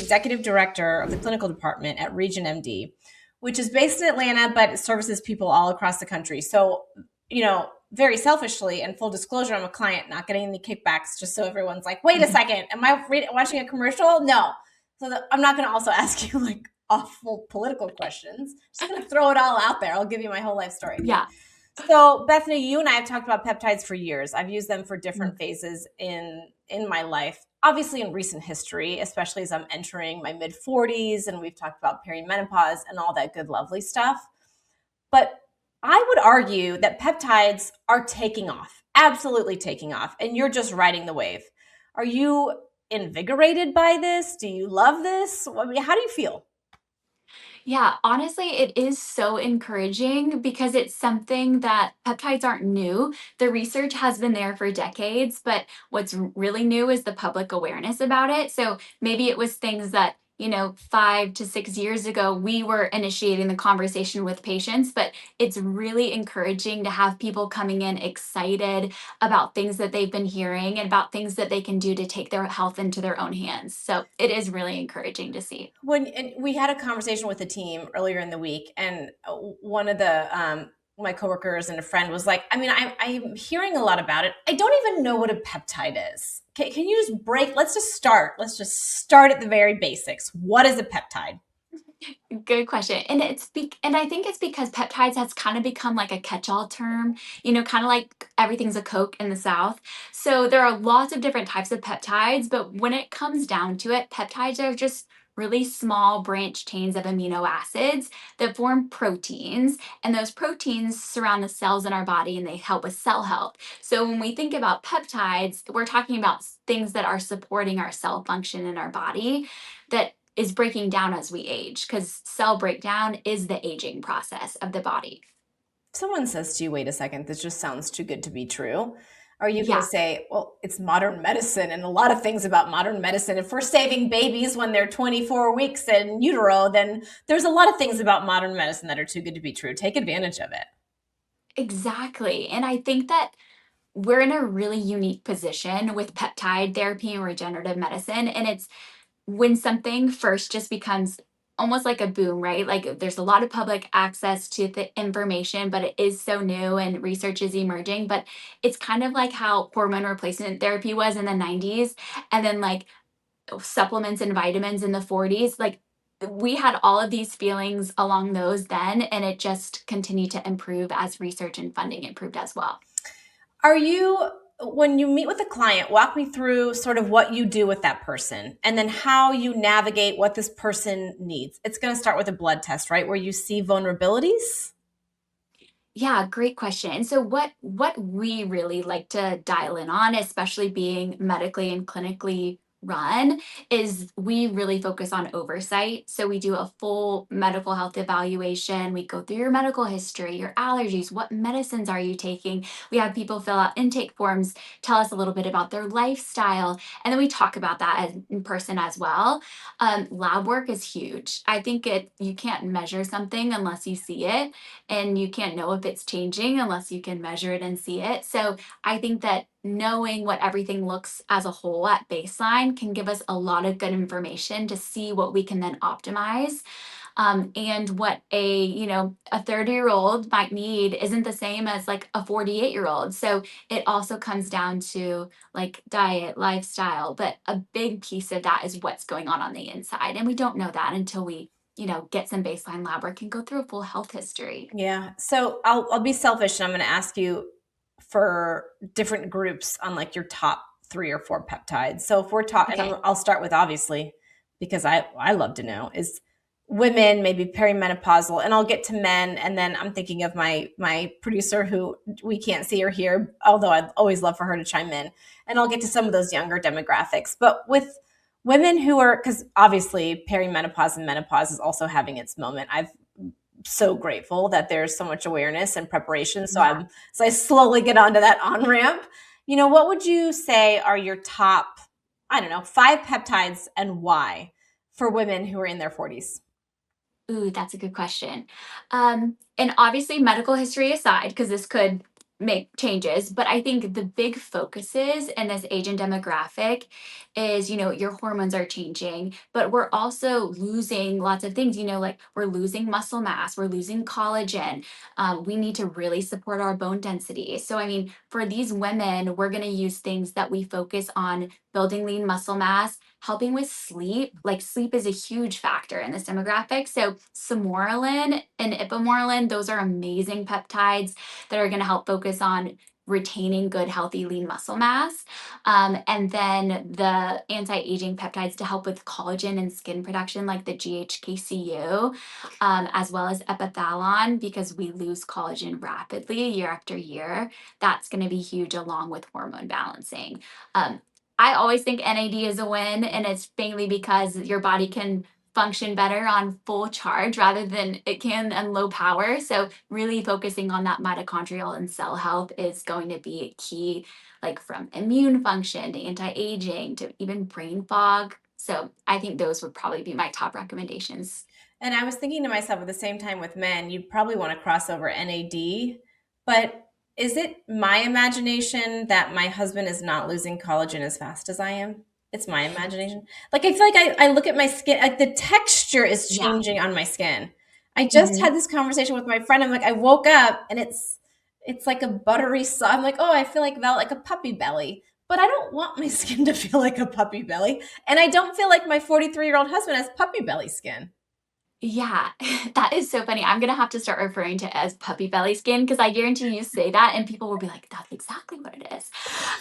executive director of the clinical department at RegenMD, which is based in Atlanta, but it services people all across the country. So, very selfishly and full disclosure, I'm a client, not getting any kickbacks, just so everyone's like, wait a second, am I watching a commercial? No. So I'm not going to also ask you like awful political questions. I'm just going to throw it all out there. I'll give you my whole life story. Yeah. So Bethany, you and I have talked about peptides for years. I've used them for different phases in my life. Obviously in recent history, especially as I'm entering my mid 40s, and we've talked about perimenopause and all that good, lovely stuff. But I would argue that peptides are taking off, absolutely taking off, and you're just riding the wave. Are you invigorated by this? Do you love this? I mean, how do you feel? Yeah, honestly, it is so encouraging because it's something that peptides aren't new. The research has been there for decades, but what's really new is the public awareness about it. So maybe it was things that, 5 to 6 years ago, we were initiating the conversation with patients, but it's really encouraging to have people coming in excited about things that they've been hearing and about things that they can do to take their health into their own hands. So it is really encouraging to see. And we had a conversation with the team earlier in the week, and one of the my coworkers and a friend was like, I mean, I'm hearing a lot about it. I don't even know what a peptide is. Can you just let's just start at the very basics. What is a peptide? Good question. And I think it's because peptides has kind of become like a catch-all term, kind of like everything's a Coke in the South. So there are lots of different types of peptides, but when it comes down to it, peptides are just really small branch chains of amino acids that form proteins, and those proteins surround the cells in our body and they help with cell health. So when we think about peptides, we're talking about things that are supporting our cell function in our body that is breaking down as we age, because cell breakdown is the aging process of the body. Someone says to you, wait a second, this just sounds too good to be true. Are you going to Yeah, say, well, it's modern medicine and a lot of things about modern medicine? If we're saving babies when they're 24 weeks in utero, then there's a lot of things about modern medicine that are too good to be true. Take advantage of it. exactly. And I think that we're in a really unique position with peptide therapy and regenerative medicine. And it's when something first just becomes almost like a boom, right? Like there's a lot of public access to the information, but it is so new and research is emerging. But it's kind of like how hormone replacement therapy was in the 90s, and then like supplements and vitamins in the 40s. Like we had all of these feelings along those then, and it just continued to improve as research and funding improved as well. Are you, when you meet with a client, walk me through sort of what you do with that person and then how you navigate what this person needs. It's going to start with a blood test, right? Where you see vulnerabilities. Yeah, great question. And so what we really like to dial in on, especially being medically and clinically run, is we really focus on oversight. So we do a full medical health evaluation. We go through your medical history, your allergies, what medicines are you taking? We have people fill out intake forms, tell us a little bit about their lifestyle, and then we talk about that in person as well. Lab work is huge. I think you can't measure something unless you see it, and you can't know if it's changing unless you can measure it and see it. So I think that knowing what everything looks as a whole at baseline can give us a lot of good information to see what we can then optimize. And what a 30-year-old might need isn't the same as like a 48-year-old. So it also comes down to like diet, lifestyle, but a big piece of that is what's going on the inside. And we don't know that until we get some baseline lab work and go through a full health history. Yeah. So I'll be selfish and I'm going to ask you for different groups on like your top 3 or 4 peptides. So if we're talking, Okay. I'll start with obviously because I love to know is women, maybe perimenopausal, and I'll get to men, and then I'm thinking of my producer who we can't see or hear, although I'd always love for her to chime in, and I'll get to some of those younger demographics. But with women who are, because obviously perimenopause and menopause is also having its moment. I'm so grateful that there's so much awareness and preparation. Yeah. So I slowly get onto that on ramp. What would you say are your top, I don't know, 5 peptides and why for women who are in their 40s? Ooh, that's a good question. And obviously, medical history aside, because this could make changes. But I think the big focuses in this age and demographic is, your hormones are changing, but we're also losing lots of things, like we're losing muscle mass, we're losing collagen. We need to really support our bone density. So, I mean, for these women, we're going to use things that we focus on building lean muscle mass, helping with sleep. Like sleep is a huge factor in this demographic. So, samorelin and ipamorelin, those are amazing peptides that are going to help focus on retaining good, healthy, lean muscle mass. And then the anti aging peptides to help with collagen and skin production, like the GHKCU, as well as epithalon, because we lose collagen rapidly year after year. That's going to be huge along with hormone balancing. I always think NAD is a win, and it's mainly because your body can function better on full charge rather than it can on low power. So really focusing on that mitochondrial and cell health is going to be key, like from immune function to anti-aging to even brain fog. So I think those would probably be my top recommendations. And I was thinking to myself at the same time with men, you'd probably want to cross over NAD, but is it my imagination that my husband is not losing collagen as fast as I am? It's my imagination. Like I feel like I look at my skin, like the texture is Yeah. changing on my skin. I just Mhm. had this conversation with my friend. I'm like, I woke up and it's like a buttery I'm like, oh, I feel like a puppy belly. But I don't want my skin to feel like a puppy belly. And I don't feel like my 43-year-old husband has puppy belly skin. Yeah, that is so funny. I'm gonna have to start referring to it as puppy belly skin because I guarantee you say that and people will be like, that's exactly what it is.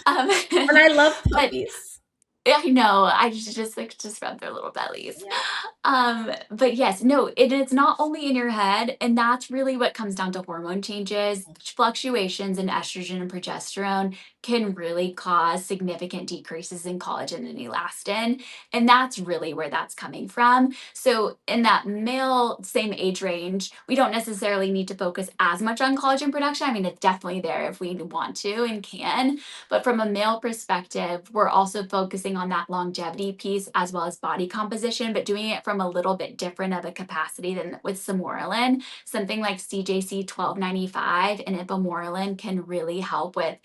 Um, And I love but puppies. I know. I just like just rub their little bellies. Yeah. But yes, no, it is not only in your head, and that's really what comes down to hormone changes. Fluctuations in estrogen and progesterone can really cause significant decreases in collagen and elastin, and that's really where that's coming from. So in that male same age range, we don't necessarily need to focus as much on collagen production. I mean, it's definitely there if we want to and can, but from a male perspective, we're also focusing on that longevity piece as well as body composition, but doing it from a little bit different of a capacity than with samorelin. Something like CJC 1295 and ipamorelin can really help with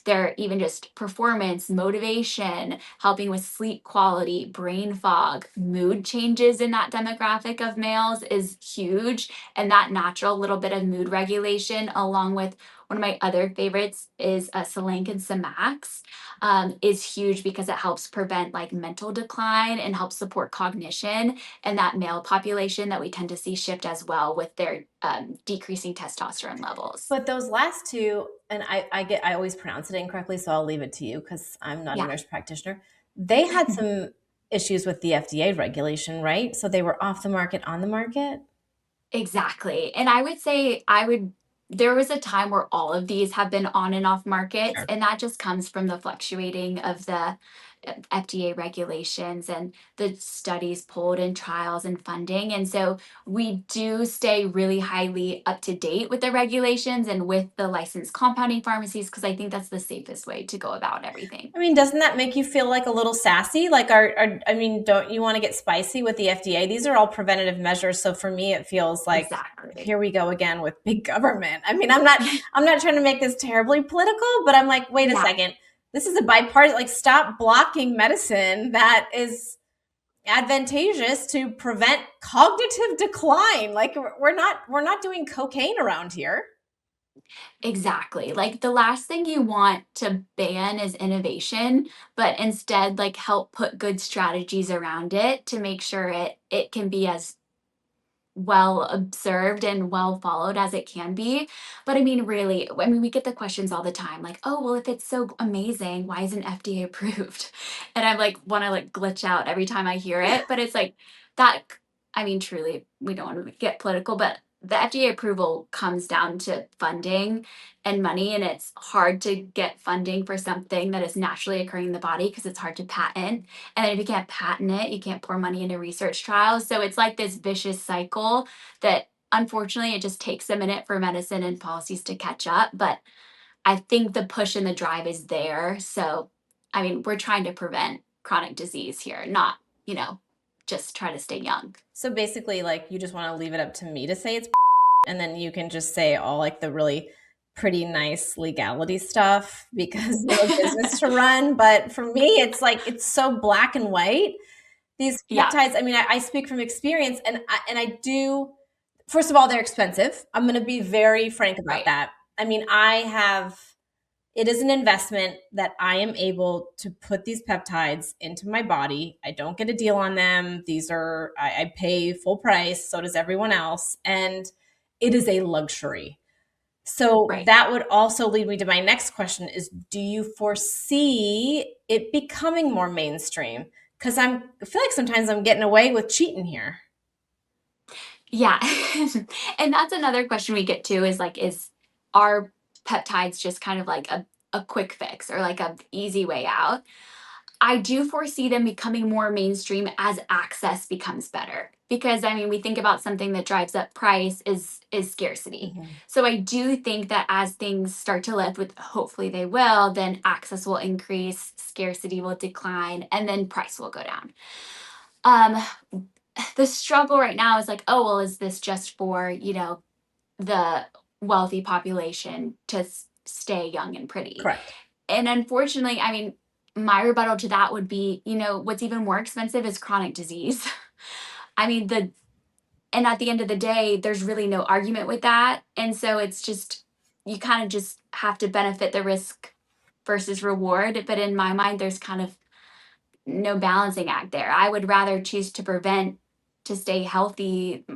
their even just performance, motivation, helping with sleep quality, brain fog, mood changes in that demographic of males is huge. And that natural little bit of mood regulation, along with one of my other favorites is Selenkin Samax, is huge because it helps prevent like mental decline and helps support cognition and that male population that we tend to see shift as well with their decreasing testosterone levels. But those last two, and I always pronounce it incorrectly, so I'll leave it to you because I'm not a Yeah. nurse practitioner. They had some issues with the FDA regulation, right? So they were off the market, on the market. Exactly. And I would say there was a time where all of these have been on and off markets, Sure. and that just comes from the fluctuating of the FDA regulations and the studies pulled and trials and funding. And so we do stay really highly up to date with the regulations and with the licensed compounding pharmacies because I think that's the safest way to go about everything. I mean, doesn't that make you feel like a little sassy? Like, I mean, don't you want to get spicy with the FDA? These are all preventative measures. So for me, it feels like Exactly. here we go again with big government. I mean, I'm not trying to make this terribly political, but I'm like, wait a Yeah. second. This is a bipartisan, like, stop blocking medicine that is advantageous to prevent cognitive decline. Like, we're not doing cocaine around here. Exactly. Like the last thing you want to ban is innovation, but instead like help put good strategies around it to make sure it can be as well observed and well followed as it can be. But I mean, really, I mean, we get the questions all the time like, oh, well, if it's so amazing, why isn't FDA approved? And I'm like, want to like glitch out every time I hear it. But it's like that, I mean, truly, we don't want to get political, but the FDA approval comes down to funding and money. And it's hard to get funding for something that is naturally occurring in the body because it's hard to patent. And then if you can't patent it, you can't pour money into research trials. So it's like this vicious cycle that unfortunately it just takes a minute for medicine and policies to catch up. But I think the push and the drive is there. So, I mean, we're trying to prevent chronic disease here, not, just try to stay young. So basically, like, you just want to leave it up to me to say it's, and then you can just say all like the really pretty nice legality stuff because they have a business to run. But for me, it's like, it's so black and white. These Yeah, peptides, I mean, I speak from experience, and I do, first of all, they're expensive. I'm going to be very frank about right. that. I mean, it is an investment that I am able to put these peptides into my body. I don't get a deal on them. I pay full price. So does everyone else. And it is a luxury. So Right. that would also lead me to my next question is, do you foresee it becoming more mainstream? Because I feel like sometimes I'm getting away with cheating here. Yeah. And that's another question we get to is like, are peptides just kind of like a quick fix or like a easy way out? I do foresee them becoming more mainstream as access becomes better. Because I mean, we think about something that drives up price is scarcity. Mhm. So I do think that as things start to lift, with hopefully they will, then access will increase, scarcity will decline, and then price will go down. Um, the struggle right now is like, oh well, is this just for, the wealthy population to stay young and pretty? Correct. And unfortunately, I mean, my rebuttal to that would be, what's even more expensive is chronic disease. I mean, and at the end of the day, there's really no argument with that. And so it's just, you kind of just have to benefit the risk versus reward. But in my mind, there's kind of no balancing act there. I would rather choose to prevent, to stay healthy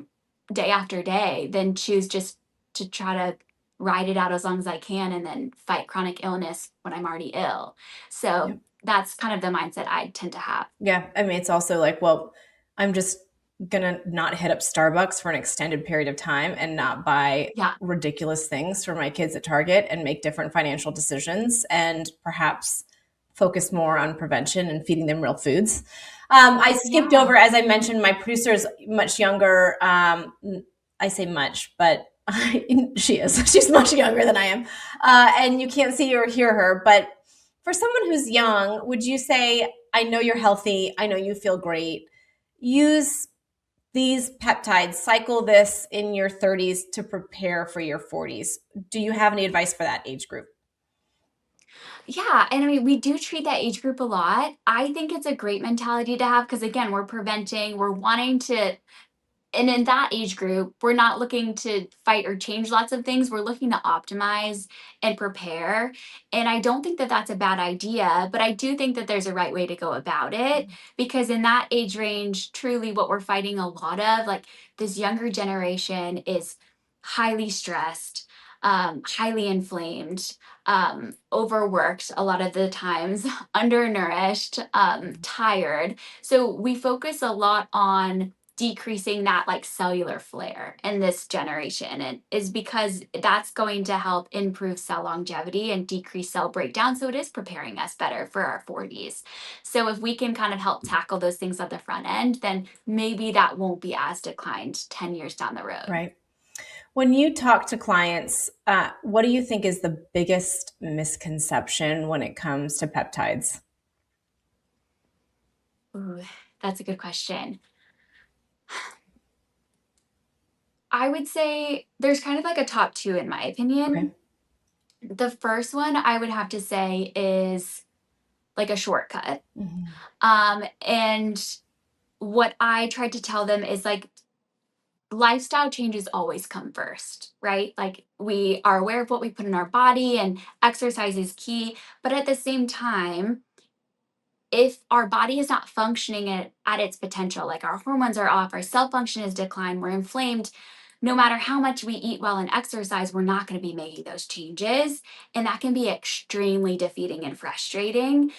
day after day than choose just to try to ride it out as long as I can and then fight chronic illness when I'm already ill. So Yep. that's kind of the mindset I tend to have. Yeah. I mean, it's also like, well, I'm just going to not hit up Starbucks for an extended period of time and not buy Yeah. ridiculous things for my kids at Target and make different financial decisions and perhaps focus more on prevention and feeding them real foods. I skipped Yeah. over, as I mentioned, my producer is much younger. I say much, but she is. She's much younger than I am. And you can't see or hear her. But for someone who's young, would you say, I know you're healthy, I know you feel great, use these peptides, cycle this in your 30s to prepare for your 40s? Do you have any advice for that age group? Yeah. And I mean, we do treat that age group a lot. I think it's a great mentality to have because, again, we're preventing, we're wanting to. And in that age group, we're not looking to fight or change lots of things. We're looking to optimize and prepare. And I don't think that that's a bad idea, but I do think that there's a right way to go about it because in that age range, truly what we're fighting a lot of, like this younger generation is highly stressed, highly inflamed, overworked a lot of the times, undernourished, tired. So we focus a lot on decreasing that like cellular flare in this generation, and is because that's going to help improve cell longevity and decrease cell breakdown, so it is preparing us better for our 40s. So if we can kind of help tackle those things at the front end, then maybe that won't be as declined 10 years down the road. Right. When you talk to clients, what do you think is the biggest misconception when it comes to peptides? Ooh, that's a good question. I would say there's kind of like a top two in my Okay. opinion. The first one I would have to say is like a shortcut. Mhm. And what I tried to tell them is like lifestyle changes always come first, right? Like we are aware of what we put in our body and exercise is key. But at the same time, if our body is not functioning at its potential, like our hormones are off, our cell function is declined, we're inflamed, no matter how much we eat well and exercise, we're not going to be making those changes. And that can be extremely defeating and frustrating.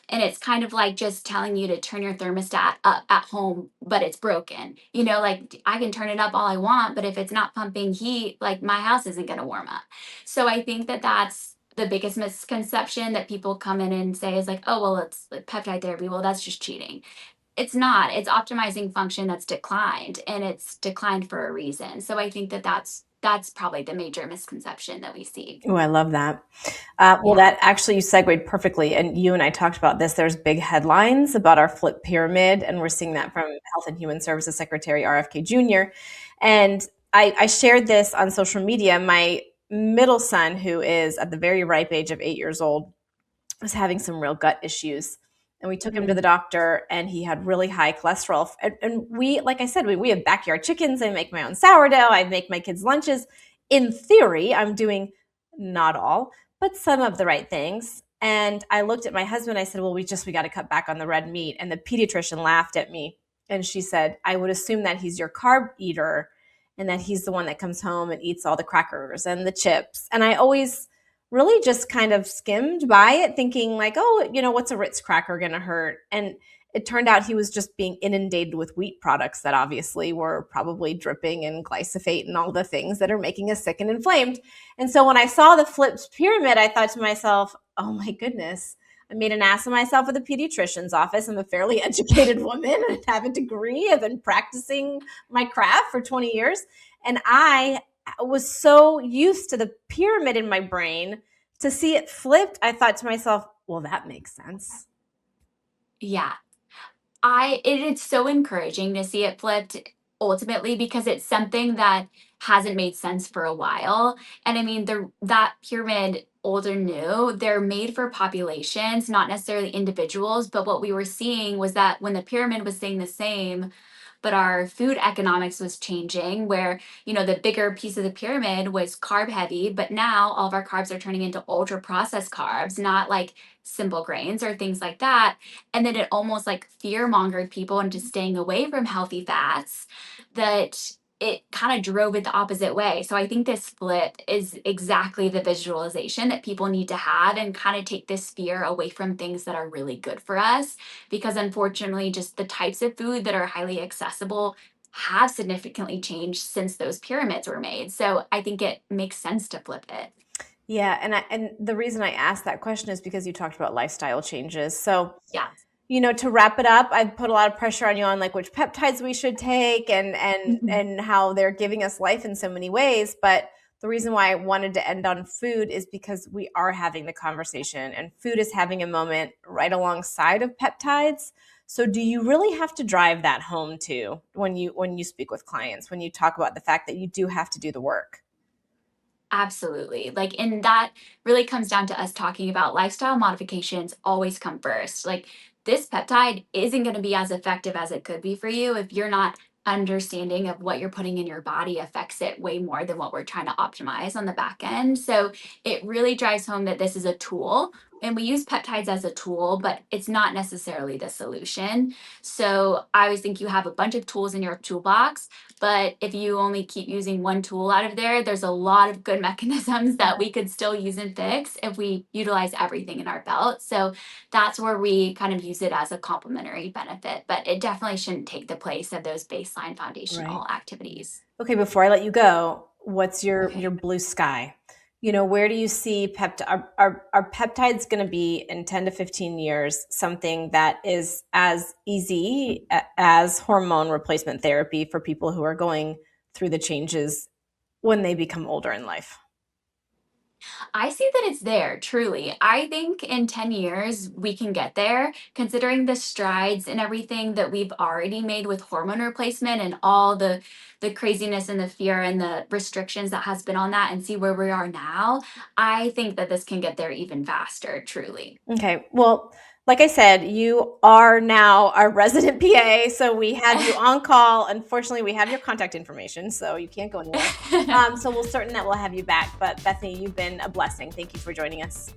And it's kind of like just telling you to turn your thermostat up at home, but it's broken. Like I can turn it up all I want, but if it's not pumping heat, like my house isn't going to warm up. So I think that that's the biggest misconception that people come in and say is like, oh, well, it's like peptide therapy. Well, that's just cheating. It's not. It's optimizing function that's declined, and it's declined for a reason. So I think that that's probably the major misconception that we see. Oh, I love that. Well, Yeah. that actually you segued perfectly. And you and I talked about this. There's big headlines about our flip pyramid, and we're seeing that from Health and Human Services Secretary RFK Jr. And I shared this on social media. My middle son, who is at the very ripe age of 8 years old, was having some real gut issues. And we took him to the doctor, and he had really high cholesterol. And we, like I said, we have backyard chickens. I make my own sourdough. I make my kids' lunches. In theory, I'm doing not all, but some of the right things. And I looked at my husband. I said, well, we got to cut back on the red meat. And the pediatrician laughed at me. And she said, I would assume that he's your carb eater and that he's the one that comes home and eats all the crackers and the chips. And I always really just kind of skimmed by it, thinking like, oh, what's a Ritz cracker going to hurt? And it turned out he was just being inundated with wheat products that obviously were probably dripping in glyphosate and all the things that are making us sick and inflamed. And so when I saw the flipped pyramid, I thought to myself, oh my goodness, I made an ass of myself at the pediatrician's office. I'm a fairly educated woman and have a degree. I've been practicing my craft for 20 years. And I was so used to the pyramid in my brain, to see it flipped, I thought to myself, well, that makes sense. Yeah. It's so encouraging to see it flipped ultimately, because it's something that hasn't made sense for a while. And I mean, that pyramid, old or new, they're made for populations, not necessarily individuals. But what we were seeing was that when the pyramid was staying the same, but our food economics was changing, where the bigger piece of the pyramid was carb heavy, but now all of our carbs are turning into ultra processed carbs, not like simple grains or things like that. And then it almost like fear mongered people into staying away from healthy fats, that it kind of drove it the opposite way. So I think this flip is exactly the visualization that people need to have, and kind of take this fear away from things that are really good for us. Because unfortunately, just the types of food that are highly accessible have significantly changed since those pyramids were made. So I think it makes sense to flip it. Yeah, and the reason I asked that question is because you talked about lifestyle changes. So Yeah. to wrap it up, I've put a lot of pressure on you on like which peptides we should take and how they're giving us life in so many ways. But the reason why I wanted to end on food is because we are having the conversation, and food is having a moment right alongside of peptides. So do you really have to drive that home too when you speak with clients, when you talk about the fact that you do have to do the work? Absolutely. Like, and that really comes down to us talking about lifestyle modifications always come first. Like, this peptide isn't going to be as effective as it could be for you if you're not understanding of what you're putting in your body affects it way more than what we're trying to optimize on the back end. So it really drives home that this is a tool, and we use peptides as a tool, but it's not necessarily the solution. So I always think you have a bunch of tools in your toolbox, but if you only keep using one tool out of there, there's a lot of good mechanisms that we could still use and fix if we utilize everything in our belt. So that's where we kind of use it as a complementary benefit, but it definitely shouldn't take the place of those baseline foundational activities. Okay, before I let you go, what's your blue sky? Where do you see are peptides going to be in 10 to 15 years something that is as easy as hormone replacement therapy for people who are going through the changes when they become older in life? I see that it's there, truly. I think in 10 years, we can get there, considering the strides and everything that we've already made with hormone replacement and all the craziness and the fear and the restrictions that has been on that, and see where we are now. I think that this can get there even faster, truly. Okay. Well, like I said, you are now our resident PA, so we had you on call. Unfortunately, we have your contact information, so you can't go anywhere. So we'll certain that we'll have you back. But Bethany, you've been a blessing. Thank you for joining us.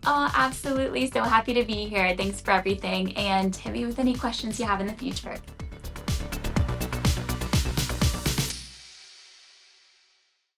Oh, absolutely. So happy to be here. Thanks for everything. And hit me with any questions you have in the future.